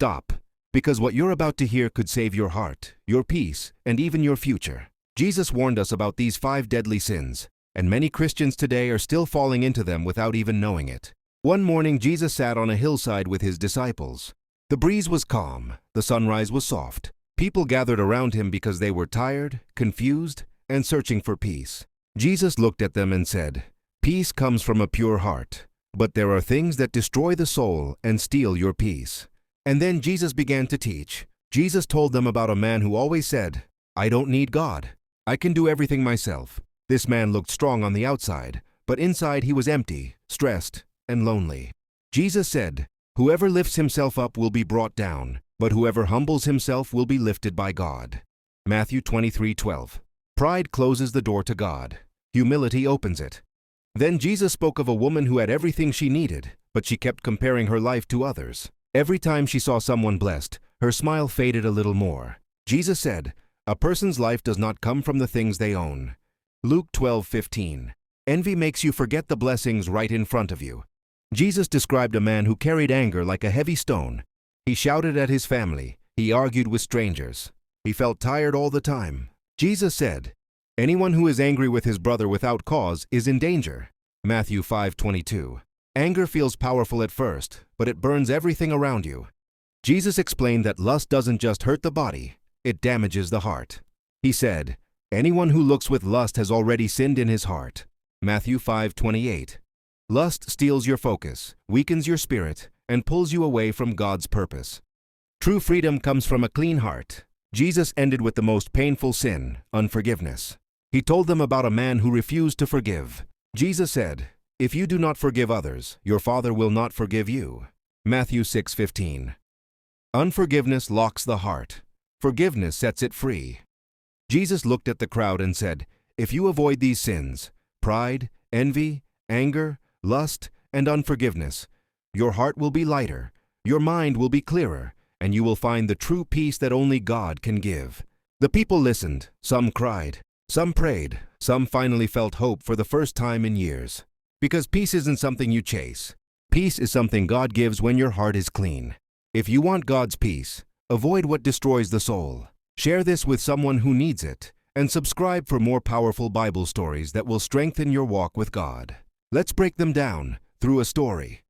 Stop, because what you're about to hear could save your heart, your peace, and even your future. Jesus warned us about these 5 deadly sins, and many Christians today are still falling into them without even knowing it. One morning, Jesus sat on a hillside with his disciples. The breeze was calm, the sunrise was soft. People gathered around him because they were tired, confused, and searching for peace. Jesus looked at them and said, "Peace comes from a pure heart, but there are things that destroy the soul and steal your peace." And then Jesus began to teach. Jesus told them about a man who always said, "I don't need God. I can do everything myself." This man looked strong on the outside, but inside he was empty, stressed, and lonely. Jesus said, "Whoever lifts himself up will be brought down, but whoever humbles himself will be lifted by God." Matthew 23:12. Pride closes the door to God. Humility opens it. Then Jesus spoke of a woman who had everything she needed, but she kept comparing her life to others. Every time she saw someone blessed, her smile faded a little more. Jesus said, "A person's life does not come from the things they own." Luke 12:15. Envy makes you forget the blessings right in front of you. Jesus described a man who carried anger like a heavy stone. He shouted at his family. He argued with strangers. He felt tired all the time. Jesus said, "Anyone who is angry with his brother without cause is in danger." Matthew 5:22. Anger feels powerful at first, but it burns everything around you. Jesus explained that lust doesn't just hurt the body, it damages the heart. He said, "Anyone who looks with lust has already sinned in his heart." Matthew 5:28. Lust steals your focus, weakens your spirit, and pulls you away from God's purpose. True freedom comes from a clean heart. Jesus ended with the most painful sin, unforgiveness. He told them about a man who refused to forgive. Jesus said, "If you do not forgive others, your Father will not forgive you." Matthew 6:15. Unforgiveness locks the heart. Forgiveness sets it free. Jesus looked at the crowd and said, "If you avoid these sins, pride, envy, anger, lust, and unforgiveness, your heart will be lighter, your mind will be clearer, and you will find the true peace that only God can give." The people listened. Some cried. Some prayed. Some finally felt hope for the first time in years. Because peace isn't something you chase. Peace is something God gives when your heart is clean. If you want God's peace, avoid what destroys the soul. Share this with someone who needs it, and subscribe for more powerful Bible stories that will strengthen your walk with God. Let's break them down through a story.